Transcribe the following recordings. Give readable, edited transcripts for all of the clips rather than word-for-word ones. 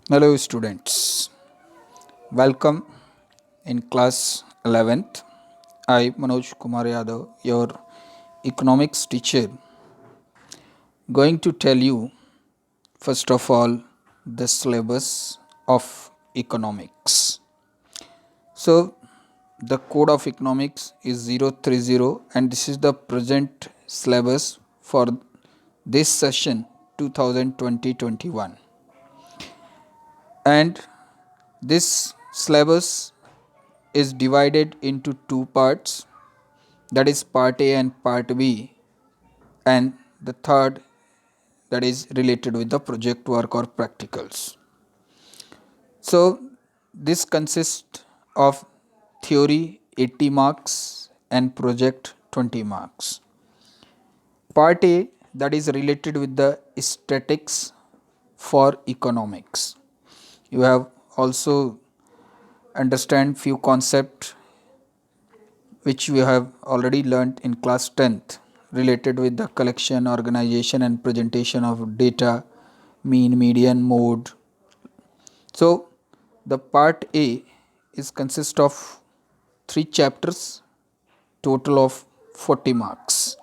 Hello, students. Welcome in class 11th. I, Manoj Kumar Yadav, your economics teacher, going to tell you first of all the syllabus of economics. So, the code of economics is 030, and this is the present syllabus for this session 2020-21. And this syllabus is divided into two parts, that is part A and part B, and the third, that is related with the project work or practicals. So this consists of theory 80 marks and project 20 marks. Part A, that is related with the statics for economics. You have also understand few concepts which we have already learnt in class 10th, related with the collection, organization and presentation of data, mean, median, mode. So the part A is consist of 3 chapters, total of 40 marks,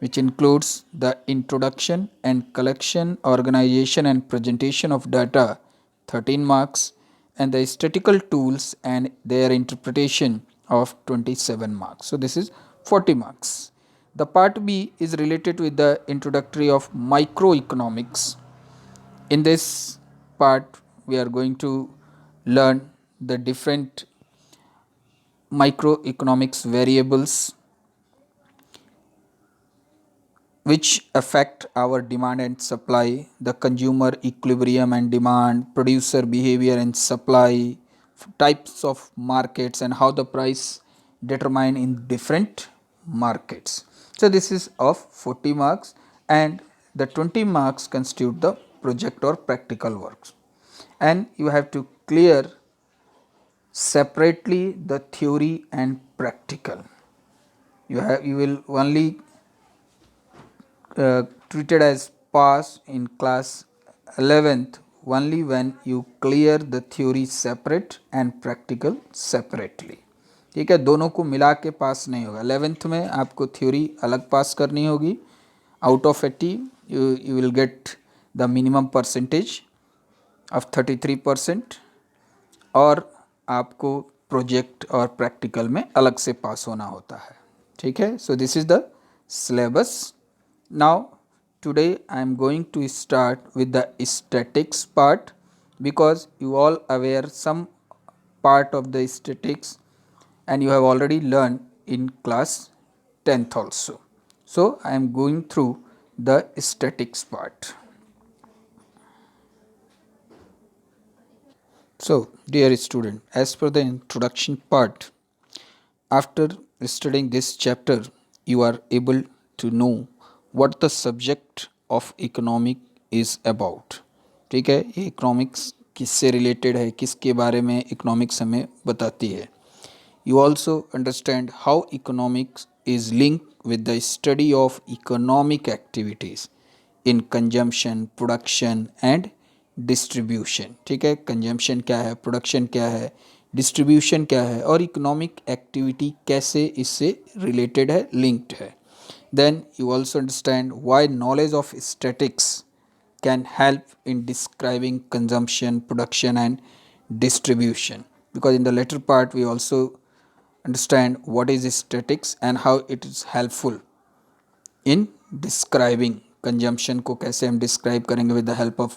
which includes the introduction and collection, organization and presentation of data, 13 marks, and the statistical tools and their interpretation of 27 marks. So this is 40 marks. The part B is related with the introductory of microeconomics. In this part, we are going to learn the different microeconomics variables which affect our demand and supply, the consumer equilibrium and demand, producer behavior and supply, types of markets, and how the price determined in different markets. So this is of 40 marks, and the 20 marks constitute the project or practical works, and you have to clear separately the theory and practical. You will only treated as pass in class 11th only when you clear the theory separate and practical separately. ठीक है, दोनों को मिला के पास नहीं होगा. 11th में आपको थ्योरी अलग पास करनी होगी. Out of 80 you will get the minimum percentage of 33%, और आपको प्रोजेक्ट और प्रैक्टिकल में अलग से पास होना होता है. ठीक है, so this is the syllabus. Now today I am going to start with the statics part, because you all aware some part of the statics and you have already learned in class 10th also. So I am going through the statics part. So dear student, as per the introduction part, after studying this chapter you are able to know what the subject of economic is about. ठीक है, ये economics किससे related है, किसके बारे में economics हमें बताती है. You also understand how economics is linked with the study of economic activities in consumption, production and distribution. ठीक है, कंजम्पशन क्या है, प्रोडक्शन क्या है, डिस्ट्रीब्यूशन क्या है, और इकोनॉमिक एक्टिविटी कैसे इससे रिलेटेड है, लिंक्ड है. Then you also understand why knowledge of statistics can help in describing consumption, production and distribution, because in the later part we also understand what is statistics and how it is helpful in describing consumption को कैसे हम describe करेंगे with the help of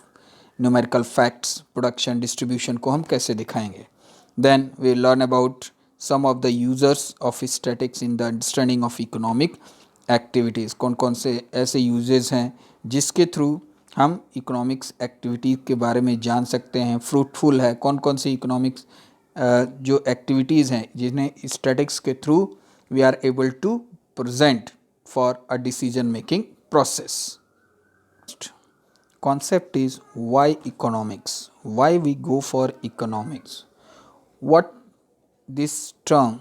numerical facts, production, distribution को हम कैसे दिखाएंगे. Then we learn about some of the users of statistics in the understanding of economic activities. कौन कौन से ऐसे uses हैं जिसके थ्रू हम इकोनॉमिक्स एक्टिविटी के बारे में जान सकते हैं, फ्रूटफुल है, कौन कौन सी इकोनॉमिक्स जो एक्टिविटीज़ हैं जिन्हें स्टैटिक्स के through we are able to present for a decision making process. Concept is why economics, why we go for economics, what this term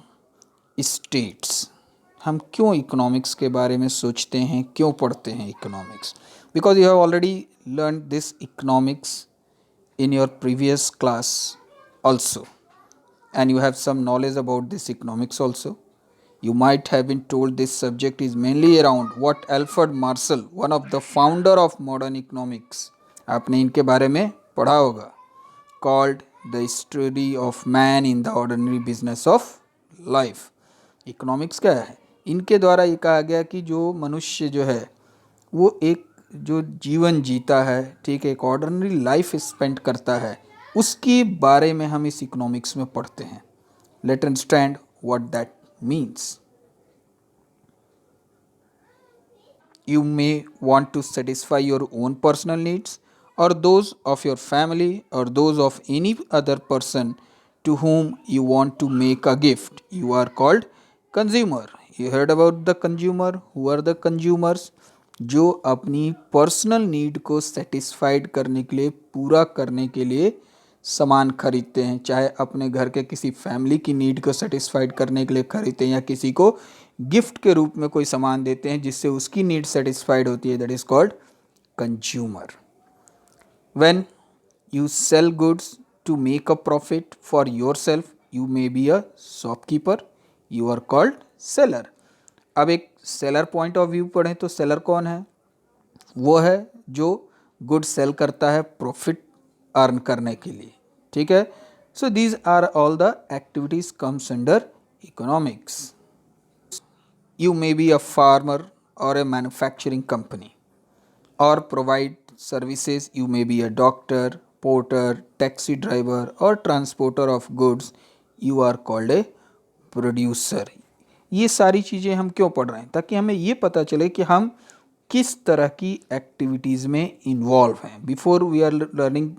states. हम क्यों इकोनॉमिक्स के बारे में सोचते हैं, क्यों पढ़ते हैं economics, because you have already learn this economics in your previous class also, and you have some knowledge about this economics also. You might have been told this subject is mainly around what Alfred Marshall, one of the founder of modern economics, आपने इनके बारे में पढ़ा होगा, called the study of man in the ordinary business of life. Economics क्या है? इनके द्वारा ये कहा गया कि जो मनुष्य जो है वो एक जो जीवन जीता है, ठीक है, एक ऑर्डिनरी लाइफ स्पेंड करता है, उसके बारे में हम इस इकोनॉमिक्स में पढ़ते हैं. Let understand what that means. You may want to satisfy your own personal needs or those of your family or those of any other person to whom you want to make a gift. You are called consumer. You heard about the consumer. Who are the consumers? जो अपनी personal need को satisfied करने के लिए, पूरा करने के लिए सामान खरीदते हैं, चाहे अपने घर के किसी फैमिली की नीड को सेटिस्फाइड करने के लिए खरीदते हैं या किसी को गिफ्ट के रूप में कोई सामान देते हैं जिससे उसकी नीड सेटिस्फाइड होती है. That is called consumer. When you sell goods to make a profit for yourself, you may be a shopkeeper. You are called seller. अब एक सेलर पॉइंट ऑफ व्यू पढ़ें तो सेलर कौन है? वो है जो गुड सेल करता है प्रॉफिट अर्न करने के लिए, ठीक है. So these are all the activities comes under economics. You may be a farmer or a manufacturing company or provide services. You may be a doctor, porter, taxi driver or transporter of goods. You are called a producer. ये सारी चीज़ें हम क्यों पढ़ रहे हैं? ताकि हमें ये पता चले कि हम किस तरह की एक्टिविटीज़ में इन्वॉल्व हैं. Before we are learning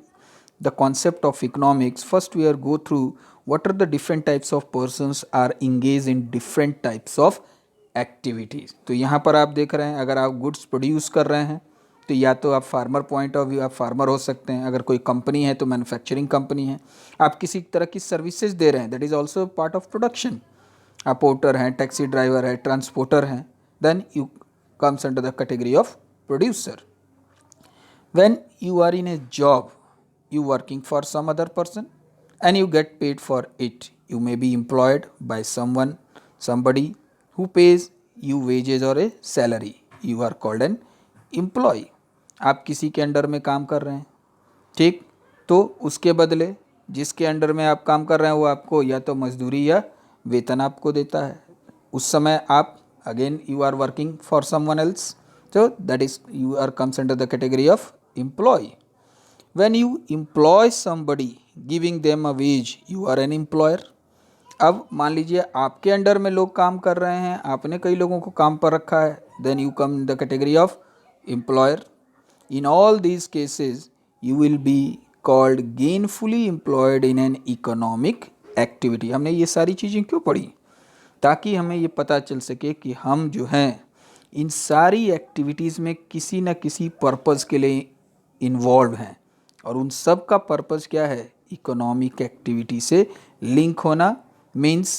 the concept of economics, first we are go through what are the different types of persons are engaged in different types of activities. तो यहाँ पर आप देख रहे हैं, अगर आप गुड्स प्रोड्यूस कर रहे हैं तो या तो आप फार्मर पॉइंट ऑफ व्यू, आप फार्मर हो सकते हैं. अगर कोई कंपनी है तो मैन्युफैक्चरिंग कंपनी है. आप किसी तरह की सर्विसेज दे रहे हैं, that is also part of production. आप पोर्टर हैं, टैक्सी ड्राइवर है, ट्रांसपोर्टर हैं, then you comes under the category of producer. When you are in a job, you working for some other person and you get paid for it. You may be employed by somebody who pays you wages or a salary. You are called an employee. आप किसी के under में काम कर रहे हैं, ठीक, तो उसके बदले जिसके अंडर में आप काम कर रहे हैं वो आपको या तो मजदूरी या वेतन आपको देता है. उस समय आप again you are working for someone else. so that is you are comes under the category of employee. When you employ somebody giving them a wage, you are an employer. अब मान लीजिए आपके अंडर में लोग काम कर रहे हैं, आपने कई लोगों को काम पर रखा है, then you come in the category of employer. In all these cases you will be called gainfully employed in an economic activity. हमने ये सारी चीज़ें क्यों पढ़ी? ताकि हमें ये पता चल सके कि हम जो हैं इन सारी एक्टिविटीज़ में किसी न किसी पर्पज़ के लिए इन्वॉल्व हैं, और उन सब का पर्पज़ क्या है? इकोनॉमिक एक्टिविटी से लिंक होना. Means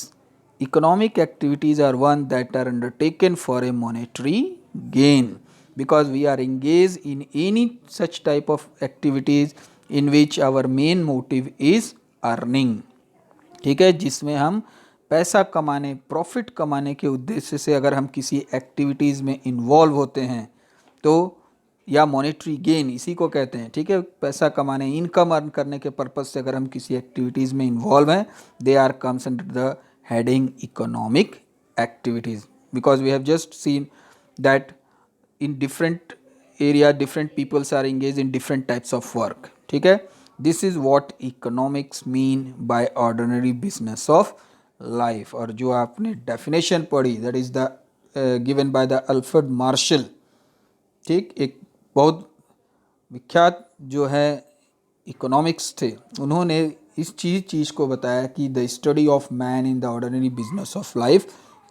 economic activities are one that are undertaken for a monetary gain, because we are engage in any such type of activities in which our main motive is earning. ठीक है, जिसमें हम पैसा कमाने, profit कमाने के उद्देश्य से अगर हम किसी एक्टिविटीज़ में इन्वॉल्व होते हैं तो, या मॉनेटरी गेन इसी को कहते हैं, ठीक है, पैसा कमाने, इनकम अर्न करने के पर्पज़ से अगर हम किसी एक्टिविटीज़ में इन्वॉल्व हैं, they are comes under the heading economic activities. Because we have just seen that in different area different peoples are engage in different types of work. ठीक है, this is what economics mean by ordinary business of life. और जो आपने definition पढ़ी that is the given by the Alfred Marshall, ठीक, एक बहुत विख्यात जो है इकोनॉमिक्स थे, उन्होंने इस चीज़ को बताया कि the study of man in the ordinary business of life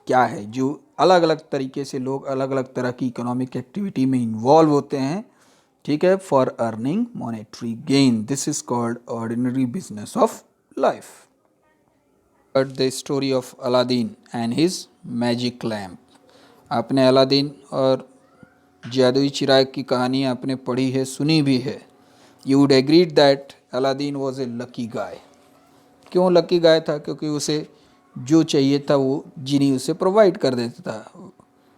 क्या है. जो अलग अलग तरीके से लोग अलग अलग तरह की इकोनॉमिक एक्टिविटी में इन्वॉल्व होते हैं, ठीक है, for earning monetary gain. This is called ordinary business of life. The story of Aladdin and his magic lamp. आपने अलादीन और जादुई चिराग की कहानी आपने पढ़ी है, सुनी भी है. You would agreed that Aladdin was a lucky guy. क्यों लकी गाय था? क्योंकि उसे जो चाहिए था वो जिनी उसे प्रोवाइड कर देता था।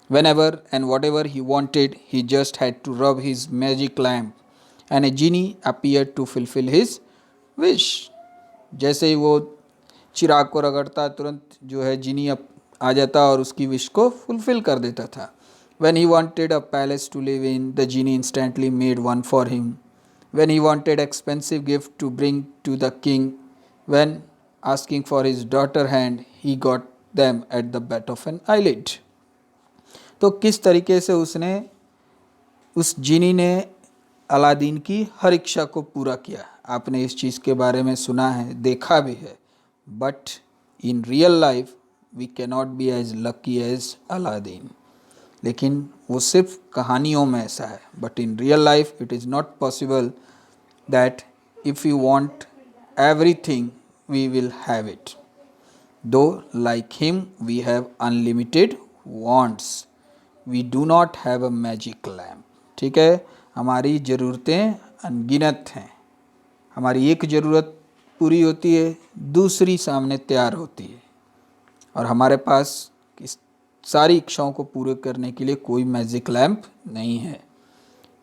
Whenever and whatever he wanted, he just had to rub his magic lamp, and a genie appeared to fulfill his wish. जैसे ही वो चिराग को रगड़ता तुरंत जो है जिनी आ जाता और उसकी विश को फुलफिल कर देता था। When he wanted a palace to live in, the genie instantly made one for him. When he wanted expensive gift to bring to the king, when asking for his daughter hand, he got them at the bat of an eyelid. तो किस तरीके से उस जिनी ने Aladdin की हर इच्छा को पूरा किया। आपने इस चीज़ के बारे में सुना है, देखा भी है, but in real life we can not be as lucky as Aladdin. लेकिन वो सिर्फ कहानियों में ऐसा है, but in real life it is not possible that if you want everything we will have it. Though like him we have unlimited wants, we do not have a magic lamp. ठीक है, हमारी ज़रूरतें अनगिनत हैं। हमारी एक ज़रूरत पूरी होती है, दूसरी सामने तैयार होती है, और हमारे पास इस सारी इच्छाओं को पूरे करने के लिए कोई मैजिक लैम्प नहीं है।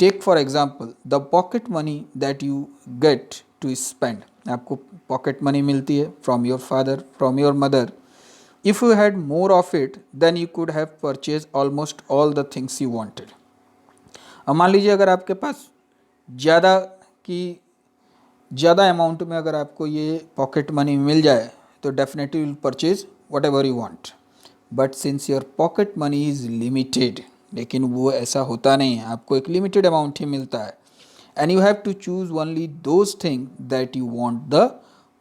Take for example the pocket money that you get to spend. आपको पॉकेट मनी मिलती है from your father, from your mother. If you had more of it, then you could have purchased almost all the things you wanted. अब मान लीजिए अगर आपके पास ज़्यादा amount में अगर आपको ये पॉकेट मनी मिल जाए तो definitely will purchase what ever you want. But since your pocket money is limited, लेकिन वो ऐसा होता नहीं है, आपको एक लिमिटेड अमाउंट ही मिलता है। And you have to choose only those thing that you want the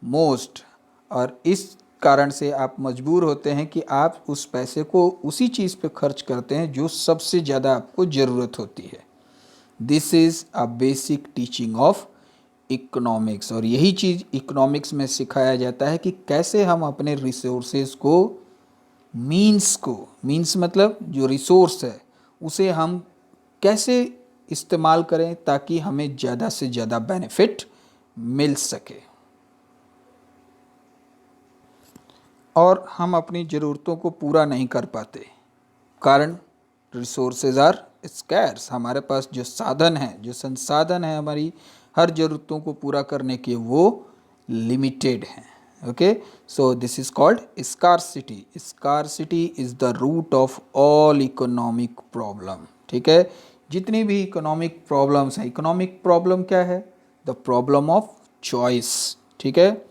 most. और इस कारण से आप मजबूर होते हैं कि आप उस पैसे को उसी चीज़ पे खर्च करते हैं जो सबसे ज़्यादा आपको ज़रूरत होती है। This is a basic teaching of economics, और यही चीज़ इकोनॉमिक्स में सिखाया जाता है कि कैसे हम अपने रिसोर्सेज को मीन्स मतलब जो रिसोर्स है उसे हम कैसे इस्तेमाल करें ताकि हमें ज़्यादा से ज़्यादा बेनिफिट मिल सके और हम अपनी ज़रूरतों को पूरा नहीं कर पाते। कारण रिसोर्सेज आर स्कैर्स। हमारे पास जो साधन हैं, जो संसाधन हैं हमारी हर ज़रूरतों को पूरा करने के, वो लिमिटेड हैं। Okay, so this is called scarcity. Scarcity is the root of all economic problem. ठीक है, जितनी भी इकोनॉमिक प्रॉब्लम्स हैं, इकोनॉमिक प्रॉब्लम क्या है? The problem of choice. ठीक है,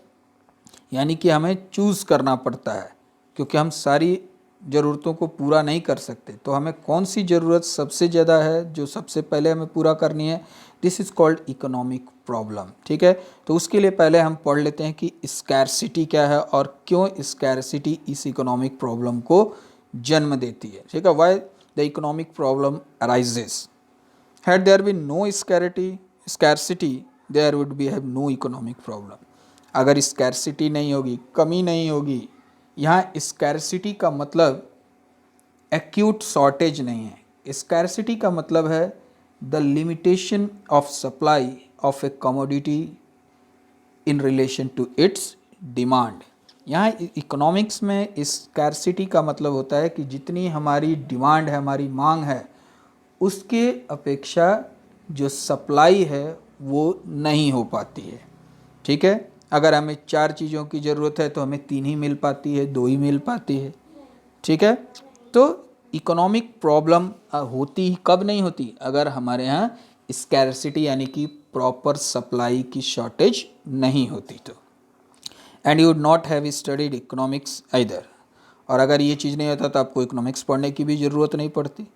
यानी कि हमें चूज़ करना पड़ता है, क्योंकि हम सारी ज़रूरतों को पूरा नहीं कर सकते। तो हमें कौन सी ज़रूरत सबसे ज़्यादा है, जो सबसे पहले हमें पूरा करनी है, this is called economic problem. ठीक है, तो उसके लिए पहले हम पढ़ लेते हैं कि स्कैरसिटी क्या है और क्यों स्कैरसिटी इस इकोनॉमिक प्रॉब्लम को जन्म देती है। ठीक है, why the economic problem arises. Had there been no scarcity there would be have no economic problem. अगर स्कैरसिटी नहीं होगी, कमी नहीं होगी, यहाँ स्कैरसिटी का मतलब एक्यूट शॉर्टेज नहीं है। स्कैरसिटी का मतलब है the limitation of supply of a commodity in relation to its demand. यहाँ इकोनॉमिक्स में स्कैरसिटी का मतलब होता है कि जितनी हमारी डिमांड है, हमारी मांग है, उसके अपेक्षा जो सप्लाई है वो नहीं हो पाती है। ठीक है, अगर हमें 4 चीज़ों की ज़रूरत है तो हमें 3 ही मिल पाती है, 2 ही मिल पाती है। ठीक है, तो इकोनॉमिक प्रॉब्लम होती कब नहीं होती? अगर हमारे यहाँ स्कैरसिटी यानी कि प्रॉपर सप्लाई की शॉर्टेज नहीं होती तो। And you would not have studied economics either. और अगर ये चीज़ नहीं होता तो आपको इकोनॉमिक्स पढ़ने की भी ज़रूरत नहीं पड़ती।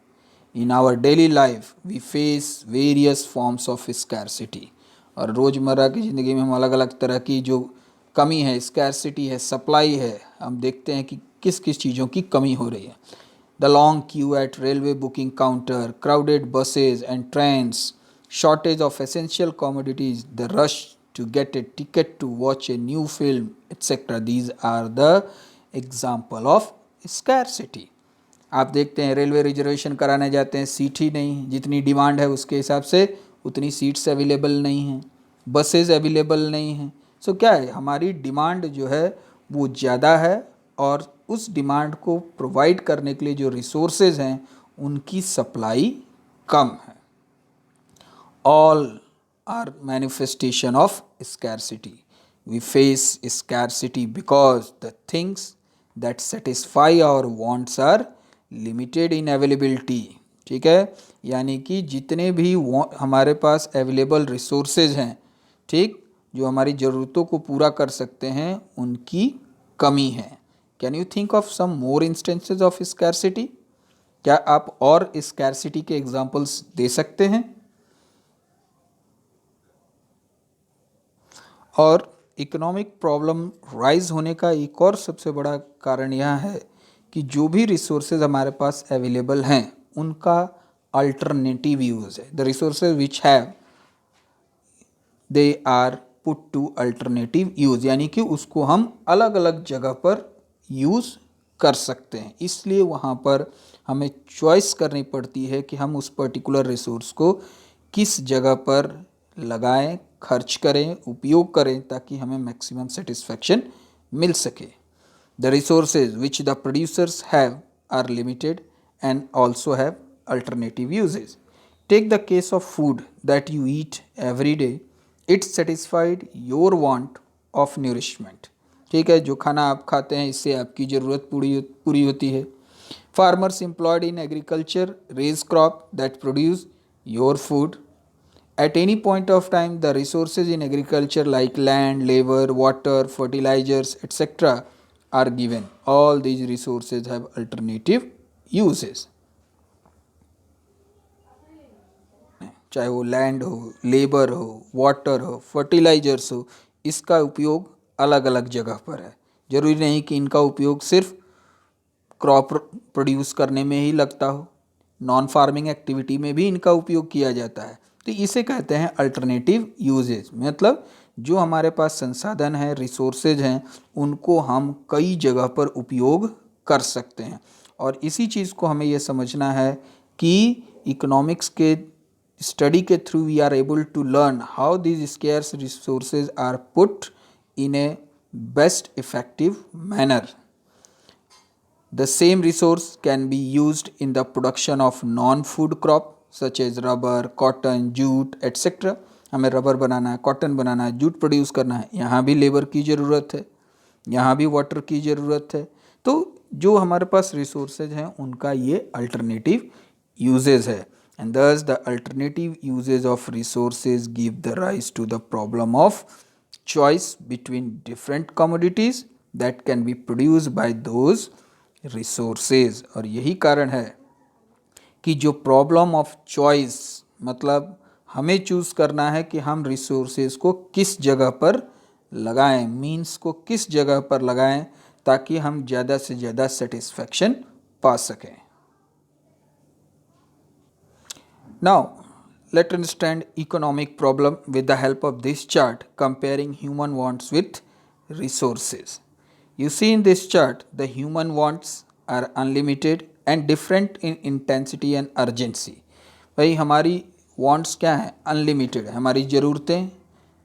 In our daily life we face various forms of scarcity. और रोज़मर्रा की ज़िंदगी में हम अलग अलग तरह की जो कमी है, स्कैरसिटी है, सप्लाई है, हम देखते हैं कि किस किस चीज़ों की कमी हो रही है। The long queue at railway booking counter, crowded buses and trains, shortage of essential commodities, the rush to get a ticket to watch a new film etcetera, these are the example of scarcity. आप देखते हैं railway reservation कराने जाते हैं, seat ही नहीं, जितनी demand है उसके हिसाब से उतनी सीट्स अवेलेबल नहीं हैं। बसेज अवेलेबल नहीं हैं। सो क्या है, हमारी डिमांड जो है वो ज़्यादा है और उस डिमांड को प्रोवाइड करने के लिए जो रिसोर्सेज हैं उनकी सप्लाई कम है। All are manifestation of scarcity. We face scarcity because the things that satisfy our wants are limited in availability. ठीक है, यानी कि जितने भी हमारे पास अवेलेबल रिसोर्सेज हैं, ठीक, जो हमारी ज़रूरतों को पूरा कर सकते हैं, उनकी कमी है। Can you think of some more instances of scarcity? क्या आप और स्कैरसिटी के एग्जांपल्स दे सकते हैं? और इकोनॉमिक प्रॉब्लम राइज होने का एक और सबसे बड़ा कारण यह है कि जो भी रिसोर्सेज हमारे पास अवेलेबल हैं उनका अल्टरनेटिव यूज़ है। The resources which have they are put to alternative use, यानी कि उसको हम अलग अलग जगह पर यूज़ कर सकते हैं। इसलिए वहाँ पर हमें चॉइस करनी पड़ती है कि हम उस पर्टिकुलर रिसोर्स को किस जगह पर लगाएं, खर्च करें, उपयोग करें, ताकि हमें मैक्सिमम सेटिस्फैक्शन मिल सके। The resources which the producers have are limited and also have alternative usages. Take the case of food that you eat every day, it satisfied your want of nourishment. ठीक है, जो खाना आप खाते हैं इससे आपकी ज़रूरत पूरी होती है। Farmers employed in agriculture raise crop that produce your food. At any point of time, the resources in agriculture like land, labor, water, fertilizers, etc. are given. All these resources have alternative uses. चाहे वो land हो, labour हो, water हो, fertilisers हो, इसका उपयोग अलग अलग जगह पर है। ज़रूरी नहीं कि इनका उपयोग सिर्फ क्रॉप प्रोड्यूस करने में ही लगता हो, नॉन फार्मिंग एक्टिविटी में भी इनका उपयोग किया जाता है। तो इसे कहते हैं अल्टरनेटिव यूजेज। मतलब जो हमारे पास संसाधन हैं, रिसोर्सेज हैं, उनको हम कई जगह पर उपयोग कर सकते हैं। और इसी चीज़ को हमें यह समझना है कि इकोनॉमिक्स के स्टडी के through we are able to learn how these scarce resources are put in a best effective manner. The same resource can be used in the production of non-food crop such as rubber, cotton, jute, etc. हमें rubber बनाना है, cotton बनाना है, jute produce करना है, यहाँ भी labour की ज़रूरत है, यहाँ भी वाटर की ज़रूरत है। तो जो हमारे पास रिसोर्सेज हैं उनका ये अल्टरनेटिव यूजेज है। And thus the alternative uses of resources give the rise to the problem of choice between different commodities that can be produced by those resources. और यही कारण है कि जो प्रॉब्लम ऑफ चॉइस, मतलब हमें चूज़ करना है कि हम रिसोर्सेज को किस जगह पर लगाएं, मीन्स को किस जगह पर लगाएं ताकि हम ज़्यादा से ज़्यादा सेटिस्फैक्शन पा सकें। Now let understand economic problem with the help of this chart comparing human wants with resources. You see in this chart, the human wants are unlimited and different in intensity and urgency. भाई हमारी wants क्या है? Unlimited है। हमारी ज़रूरतें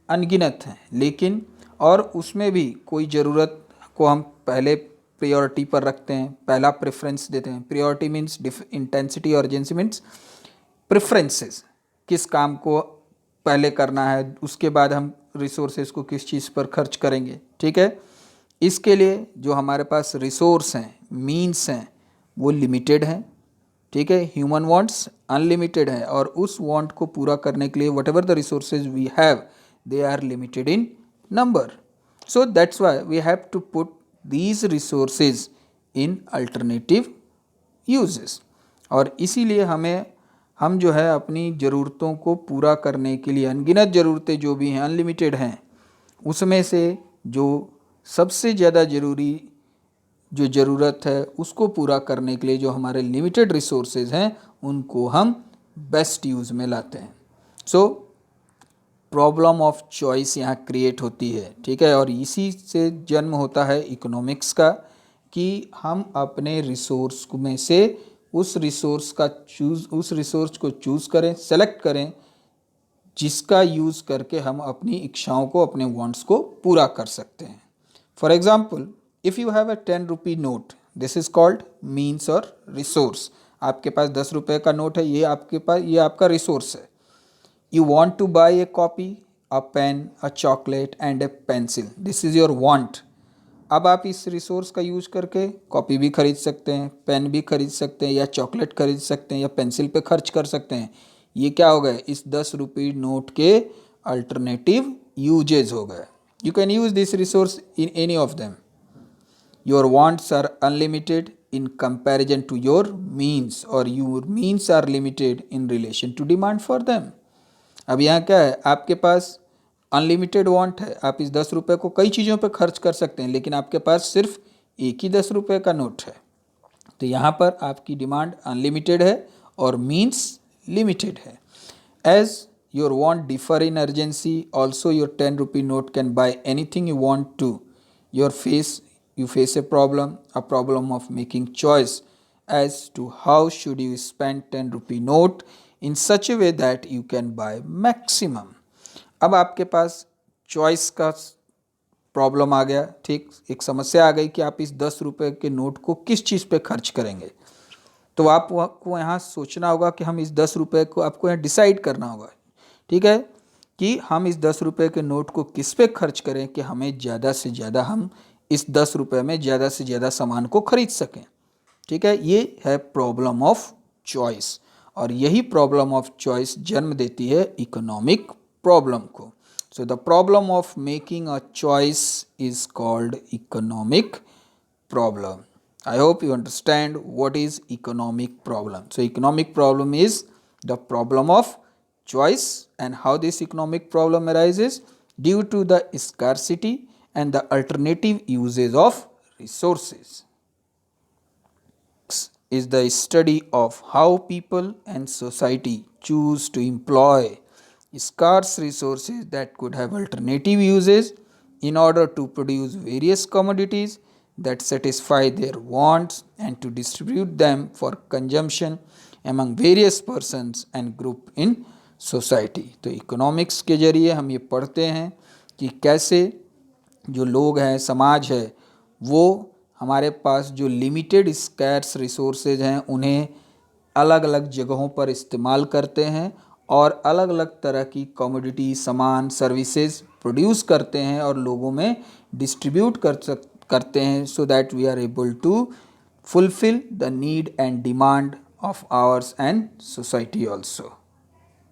अनगिनत हैं, लेकिन और उसमें भी कोई ज़रूरत को हम पहले priority पर रखते हैं, पहला preference देते हैं। Priority means intensity, urgency means preferences, किस काम को पहले करना है, उसके बाद हम रिसोर्सेज को किस चीज़ पर खर्च करेंगे। ठीक है, इसके लिए जो हमारे पास रिसोर्स हैं, मीन्स हैं, वो लिमिटेड हैं। ठीक है, ह्यूमन वांट्स अनलिमिटेड है और उस वांट को पूरा करने के लिए whatever the resources we have they are limited in number. So that's why we have to put these resources in alternative uses. और इसीलिए हम जो है अपनी ज़रूरतों को पूरा करने के लिए, अनगिनत ज़रूरतें जो भी हैं, अनलिमिटेड हैं, उसमें से जो सबसे ज़्यादा जो ज़रूरत है उसको पूरा करने के लिए जो हमारे लिमिटेड रिसोर्सेज हैं उनको हम बेस्ट यूज़ में लाते हैं। सो प्रॉब्लम ऑफ चॉइस यहाँ क्रिएट होती है। ठीक है, और इसी से जन्म होता है इकोनॉमिक्स का कि हम अपने रिसोर्स में से उस रिसोर्स को चूज़ करें, सेलेक्ट करें जिसका यूज़ करके हम अपनी इच्छाओं को, अपने वांट्स को पूरा कर सकते हैं। For example, if you have a 10 rupee note, this is called means और रिसोर्स। आपके पास 10 रुपये का नोट है, ये आपके पास, ये आपका रिसोर्स है। You want to buy a copy, a pen, a chocolate and a pencil. This is your want. अब आप इस रिसोर्स का यूज करके कॉपी भी खरीद सकते हैं, पेन भी खरीद सकते हैं, या चॉकलेट खरीद सकते हैं, या पेंसिल पे खर्च कर सकते हैं। ये क्या हो गए? इस 10 रुपये नोट के अल्टरनेटिव यूजेज हो गए। You can use this resource in any of them. Your wants are unlimited in comparison to your means, or your means are limited in relation to demand for them. अब यहाँ क्या है? आपके पास unlimited want है, आप इस 10 रुपये को कई चीज़ों पे खर्च कर सकते हैं, लेकिन आपके पास सिर्फ एक ही 10 रुपये का नोट है। तो यहाँ पर आपकी डिमांड अनलिमिटेड है और मीन्स लिमिटेड है। As your want differ in urgency, also your 10 rupee note can buy anything you want to. You face a problem of making choice as to how should you spend 10 rupee note in such a way that you can buy maximum. अब आपके पास choice का problem आ गया, ठीक, एक समस्या आ गई कि आप इस 10 रुपये के नोट को किस चीज़ पे खर्च करेंगे। तो आपको यहाँ सोचना होगा कि हम इस 10 रुपये को, आपको यहाँ डिसाइड करना होगा, ठीक है, कि हम इस 10 रुपये के नोट को किस पे खर्च करें कि हमें ज़्यादा से ज़्यादा, हम इस 10 रुपये में ज़्यादा से ज़्यादा सामान को खरीद सकें। ठीक है, ये है प्रॉब्लम ऑफ चॉइस, और यही प्रॉब्लम ऑफ चॉइस जन्म देती है इकोनॉमिक प्रॉब्लम को। So the problem of making a choice is called economic problem. I hope you understand what is economic problem. So economic problem is the problem of choice, and how this economic problem arises due to the scarcity and the alternative uses of resources. Is the study of how people and society choose to employ scarce resources that could have alternative uses in order to produce various commodities that satisfy their wants and to distribute them for consumption among various persons and group in society. तो economics के जरिए हम ये पढ़ते हैं कि कैसे जो लोग हैं, समाज है, वो हमारे पास जो लिमिटेड स्कैर्स रिसोर्सेज हैं उन्हें अलग अलग जगहों पर इस्तेमाल करते हैं और अलग अलग तरह की कमोडिटी, सामान, सर्विसेज प्रोड्यूस करते हैं और लोगों में डिस्ट्रीब्यूट करते हैं, so that we are able to fulfill the need and demand of ours and society also.